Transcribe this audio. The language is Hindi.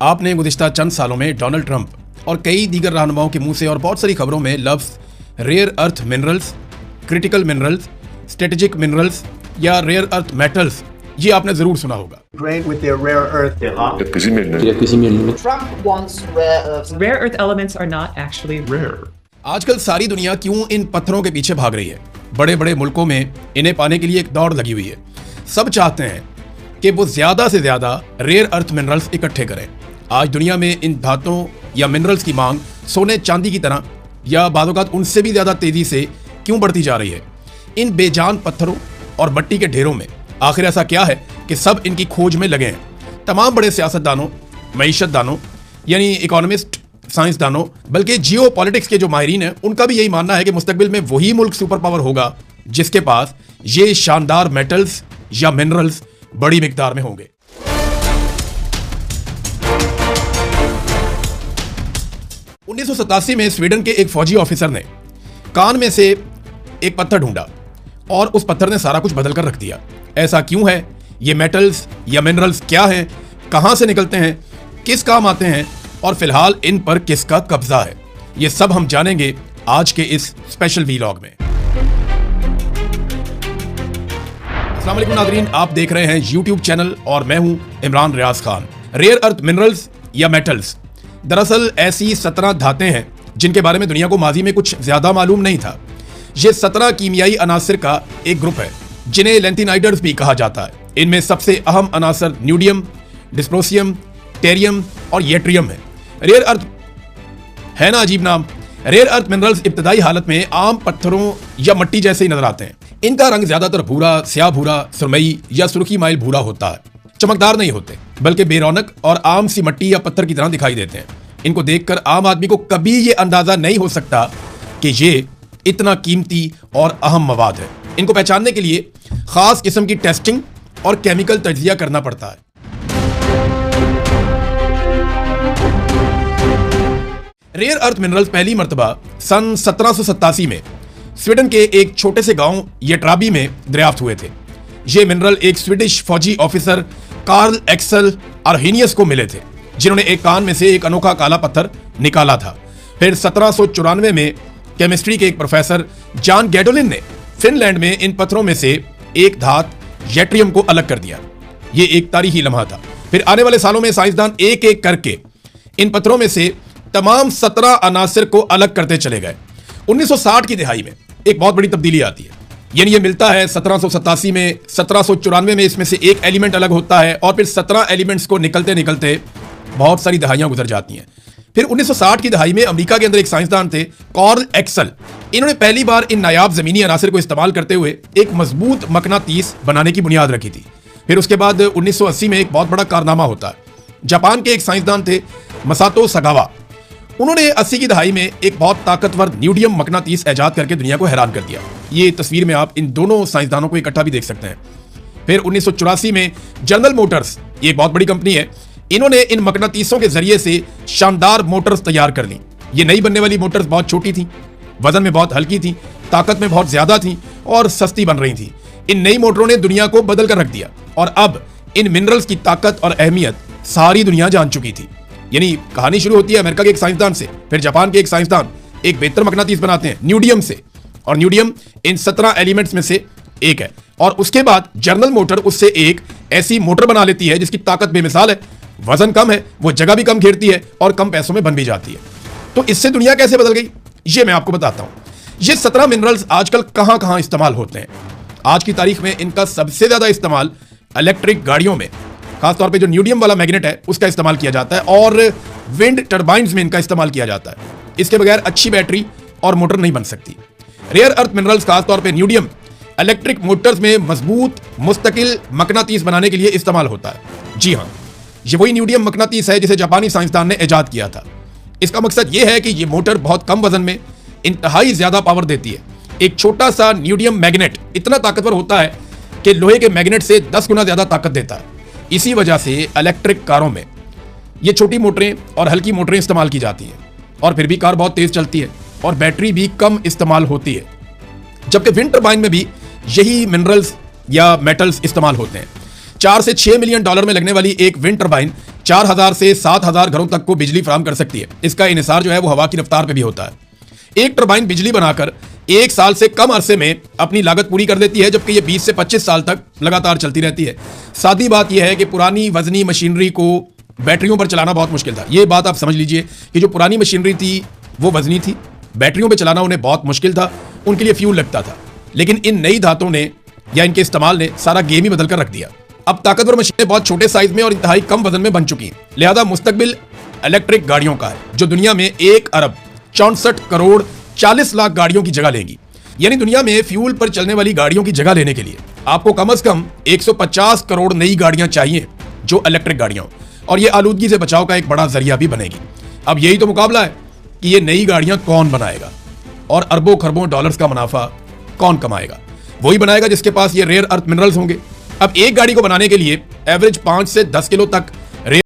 आपने गुज़िश्ता चंद सालों में डोनाल्ड ट्रंप और कई दीगर रहनुमाओं के मुंह से और बहुत सारी खबरों में लफ्ज़ rare earth minerals, critical minerals, strategic minerals या रेयर अर्थ मेटल्स ये आपने ज़रूर सुना होगा। With their rare earth. Trump wants rare earths. Rare earth elements are not actually rare. आजकल सारी दुनिया क्यों इन पत्थरों के पीछे भाग रही है? बड़े बड़े मुल्कों में इन्हें पाने के लिए एक दौड़ लगी हुई है। सब चाहते हैं कि वो ज़्यादा से ज़्यादा रेयर अर्थ मिनरल्स इकट्ठे करें। आज दुनिया में इन धातुओं या मिनरल्स की मांग सोने चांदी की तरह या बादौकात उनसे भी ज़्यादा तेज़ी से क्यों बढ़ती जा रही है? इन बेजान पत्थरों और मट्टी के ढेरों में आखिर ऐसा क्या है कि सब इनकी खोज में लगे हैं? तमाम बड़े सियासतदानों, मईशतदानों यानी इकोनॉमिस्ट, साइंसदानों, बल्कि जियो पॉलिटिक्स के जो माहिरीन हैं उनका भी यही मानना है कि मुस्तकबिल में वही मुल्क सुपर पावर होगा जिसके पास ये शानदार मेटल्स या मिनरल्स बड़ी मिकदार में होंगे। उन्नीस सौ 87 में स्वीडन के एक फौजी ऑफिसर ने कान में से एक पत्थर ढूंढा और उस पत्थर ने सारा कुछ बदल कर रख दिया। ऐसा क्यों है? ये मेटल्स या मिनरल्स क्या हैं? कहां से निकलते हैं? किस काम आते हैं? और फिलहाल इन पर किसका कब्जा है? ये सब हम जानेंगे आज के इस स्पेशल वीलॉग में। अस्सलाम वालेकुम नाज़रीन, आप देख रहे हैं YouTube चैनल और मैं हूं Imran Riaz Khan. Rare earth minerals या मेटल्स दरअसल ऐसी 17 धातें हैं जिनके बारे में दुनिया को माजी में कुछ ज्यादा मालूम नहीं था। ये 17 कीमियाई अनासिर का एक ग्रुप है जिन्हें लेंथिनाइडर्स भी कहा जाता है। इनमें सबसे अहम अनासर न्यूडियम, डिस्प्रोसियम, टेरियम और येट्रियम है। रेयर अर्थ है ना अजीब नाम। रेयर अर्थ मिनरल्स इब्तदाई हालत में आम पत्थरों या मट्टी जैसे ही नजर आते हैं। इनका रंग ज्यादातर भूरा, स्याह भूरा, सुरमई या सुर्खी माइल भूरा होता है। चमकदार नहीं होते बल्कि बेरौनक और आम सी मट्टी या पत्थर की तरह दिखाई देते हैं। इनको देखकर आम आदमी को कभी ये अंदाजा नहीं हो सकता कि ये इतना कीमती और अहम मवाद है। इनको पहचानने के लिए खास किस्म की टेस्टिंग और केमिकल तज्जिया करना पड़ता है। रेयर अर्थ मिनरल्स पहली मर्तबा सन 1787 में स्वीडन के एक छोटे से गांव येट्राबी में दरियाफ्त हुए थे। ये मिनरल एक स्वीडिश फौजी ऑफिसर कार्ल एक्सल आर्हेनियस को मिले थे जिन्होंने एक कान में से एक अनोखा काला पत्थर निकाला था। फिर 1794 में केमिस्ट्री के एक प्रोफेसर जॉन गैडोलिन ने फिनलैंड में इन पत्थरों में से एक धात येट्रियम को अलग कर दिया। ये एक तारीखी लम्हा था। फिर आने वाले सालों में साइंसदान एक एक करके इन पत्थरों में से तमाम 17 अनासिर को अलग करते चले गए। 1960 की दिहाई में एक बहुत बड़ी तब्दीली आती है। यानी ये मिलता है 1787 में, 1794 में इसमें से एक एलिमेंट अलग होता है और फिर 17 एलिमेंट्स को निकलते निकलते बहुत सारी दहाइयां गुजर जाती हैं। फिर 1960 की दहाई में अमेरिका के अंदर एक साइंसदान थे कार्ल एक्सल। इन्होंने पहली बार इन नायाब जमीनी अनासिर को इस्तेमाल करते हुए एक मजबूत मकनातीस बनाने की बुनियाद रखी थी। फिर उसके बाद 1980 में एक बहुत बड़ा कारनामा होता है। जापान के एक साइंसदान थे मसातो सगावा। उन्होंने 80 की दहाई में एक बहुत ताकतवर न्यूडियम मकनातीस ऐजाद करके दुनिया को हैरान कर दिया। ये तस्वीर में आप इन दोनों साइंसदानों को इकट्ठा भी देख सकते हैं। फिर 1984 में जनरल मोटर्स, ये एक बहुत बड़ी कंपनी है, इन्होंने इन मकनातीसों के जरिए से शानदार मोटर्स तैयार कर ली। ये नई बनने वाली मोटर्स बहुत छोटी थी, वजन में बहुत हल्की थी, ताकत में बहुत ज्यादा थी और सस्ती बन रही थी। इन नई मोटरों ने दुनिया को बदल कर रख दिया और अब इन मिनरल्स की ताकत और अहमियत सारी दुनिया जान चुकी थी। यानी कहानी शुरू होती है अमेरिका के एक साइंसदान से, फिर जापान के एक साइंसदान एक बेहतर मकनातीस बनाते हैं न्यूडियम से, और न्यूडियम इन 17 एलिमेंट्स में से एक है। और उसके बाद जनरल मोटर उससे एक ऐसी मोटर बना लेती है जिसकी ताकत बेमिसाल है, वजन कम है, वो जगह भी कम घेरती है और कम पैसों में बन भी जाती है। तो इससे दुनिया कैसे बदल गई ये मैं आपको बताता हूं। ये 17 मिनरल्स आजकल कहां कहां इस्तेमाल होते हैं। आज की तारीख में इनका सबसे ज्यादा इस्तेमाल इलेक्ट्रिक गाड़ियों में, खासतौर पे जो न्यूडियम वाला मैग्नेट है उसका इस्तेमाल किया जाता है और विंड टर्बाइन्स में इनका इस्तेमाल किया जाता है। इसके बगैर अच्छी बैटरी और मोटर नहीं बन सकती। रेयर अर्थ मिनरल्स खासतौर पे न्यूडियम इलेक्ट्रिक मोटर्स में मजबूत मुस्तकिल मकनातीस बनाने के लिए इस्तेमाल होता है। जी हाँ, ये वही न्यूडियम मकनातीस है जिसे जापानी साइंसदान ने ईजाद किया था। इसका मकसद ये है कि ये मोटर बहुत कम वजन में इंतहाई ज्यादा पावर देती है। एक छोटा सा न्यूडियम मैग्नेट इतना ताकतवर होता है कि लोहे के मैग्नेट से 10 गुना ज्यादा ताकत देता है। इसी वजह से इलेक्ट्रिक कारों में ये छोटी मोटरें और हल्की मोटरें इस्तेमाल की जाती हैं और फिर भी कार बहुत तेज चलती है और बैटरी भी कम इस्तेमाल होती है। जबकि विंड टर्बाइन में भी यही मिनरल्स या मेटल्स इस्तेमाल होते हैं। $4 से $6 मिलियन में लगने वाली एक विंड टर्बाइन 4,000 से 7,000 घरों तक को बिजली फराहम कर सकती है। इसका इन्हिसार जो है वो हवा की रफ्तार पे भी होता है। एक टरबाइन बिजली बनाकर 1 साल से कम अरसे में अपनी लागत पूरी कर देती है, जबकि ये 20 से 25 साल तक लगातार चलती रहती है। सादी बात यह है कि पुरानी वजनी मशीनरी को बैटरियों पर चलाना बहुत मुश्किल था। ये बात आप समझ लीजिए कि जो पुरानी मशीनरी थी वो वजनी थी, बैटरियों पर चलाना उन्हें बहुत मुश्किल था, उनके लिए फ्यूल लगता था। लेकिन इन नई धातों ने या इनके इस्तेमाल ने सारा गेम ही बदल कर रख दिया। अब ताकतवर मशीनें बहुत छोटे साइज में और इंतहाई कम वजन में बन चुकी हैं। लिहाजा मुस्तकबिल इलेक्ट्रिक गाड़ियों का है, जो दुनिया में 1 अरब 64 करोड़ 40 लाख गाड़ियों की जगह लेंगी। यानी दुनिया में फ्यूल पर चलने वाली गाड़ियों की जगह लेने के लिए आपको कम से कम 150 करोड़ नई गाड़ियां चाहिए जो इलेक्ट्रिक गाड़ियां हो, और ये आलूदगी से बचाव का एक बड़ा जरिया भी बनेगी। अब यही तो मुकाबला है कि ये नई गाड़ियां कौन बनाएगा और अरबों खरबों डॉलर्स का मुनाफा कौन कमाएगा। वही बनाएगा जिसके पास ये रेयर अर्थ मिनरल्स होंगे। अब एक गाड़ी को बनाने के लिए एवरेज 5 से 10 किलो तक